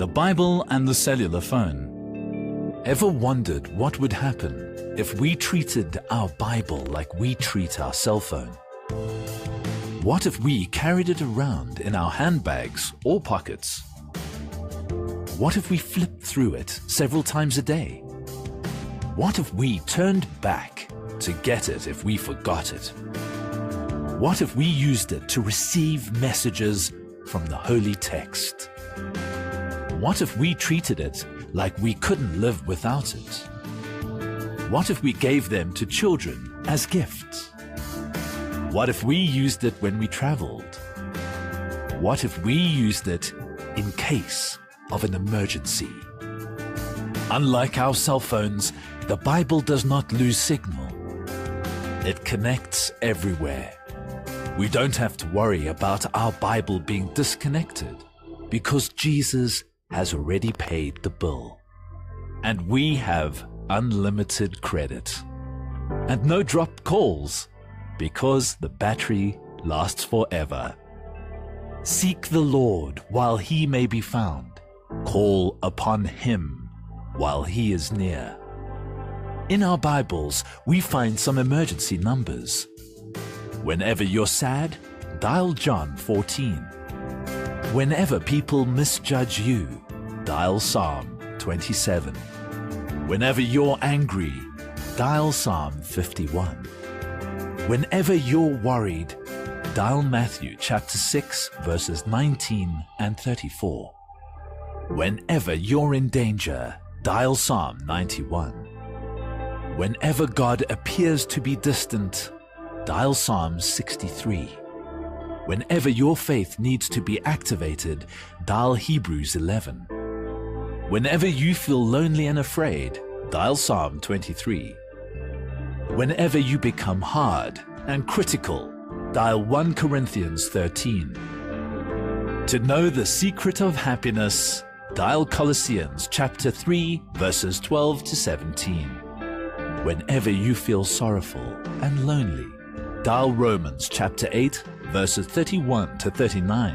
The Bible and the cellular phone. Ever wondered what would happen if we treated our Bible like we treat our cell phone? What if we carried it around in our handbags or pockets? What if we flipped through it several times a day? What if we turned back to get it if we forgot it? What if we used it to receive messages from the holy text? What if we treated it like we couldn't live without it? What if we gave them to children as gifts? What if we used it when we traveled? What if we used it in case of an emergency? Unlike our cell phones, the Bible does not lose signal. It connects everywhere. We don't have to worry about our Bible being disconnected because Jesus has already paid the bill. And we have unlimited credit. And no dropped calls because the battery lasts forever. Seek the Lord while he may be found. Call upon him while he is near. In our Bibles, we find some emergency numbers. Whenever you're sad, dial John 14. Whenever people misjudge you, dial Psalm 27. Whenever you're angry, dial Psalm 51. Whenever you're worried, dial Matthew chapter 6 verses 19 and 34. Whenever you're in danger, dial Psalm 91. Whenever God appears to be distant, dial Psalm 63. Whenever your faith needs to be activated, dial Hebrews 11. Whenever you feel lonely and afraid, dial Psalm 23. Whenever you become hard and critical, dial 1 Corinthians 13. To know the secret of happiness, dial Colossians chapter 3 verses 12 to 17. Whenever you feel sorrowful and lonely, dial Romans chapter 8 verses 31 to 39.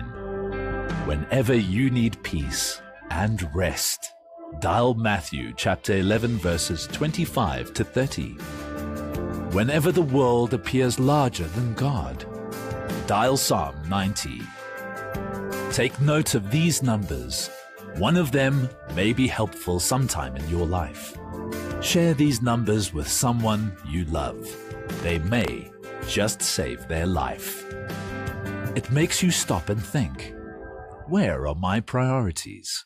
Whenever you need peace and rest, dial Matthew chapter 11 verses 25 to 30. Whenever the world appears larger than God, dial Psalm 90. Take note of these numbers. One of them may be helpful sometime in your life. Share these numbers with someone you love. They may just save their life. It makes you stop and think, where are my priorities?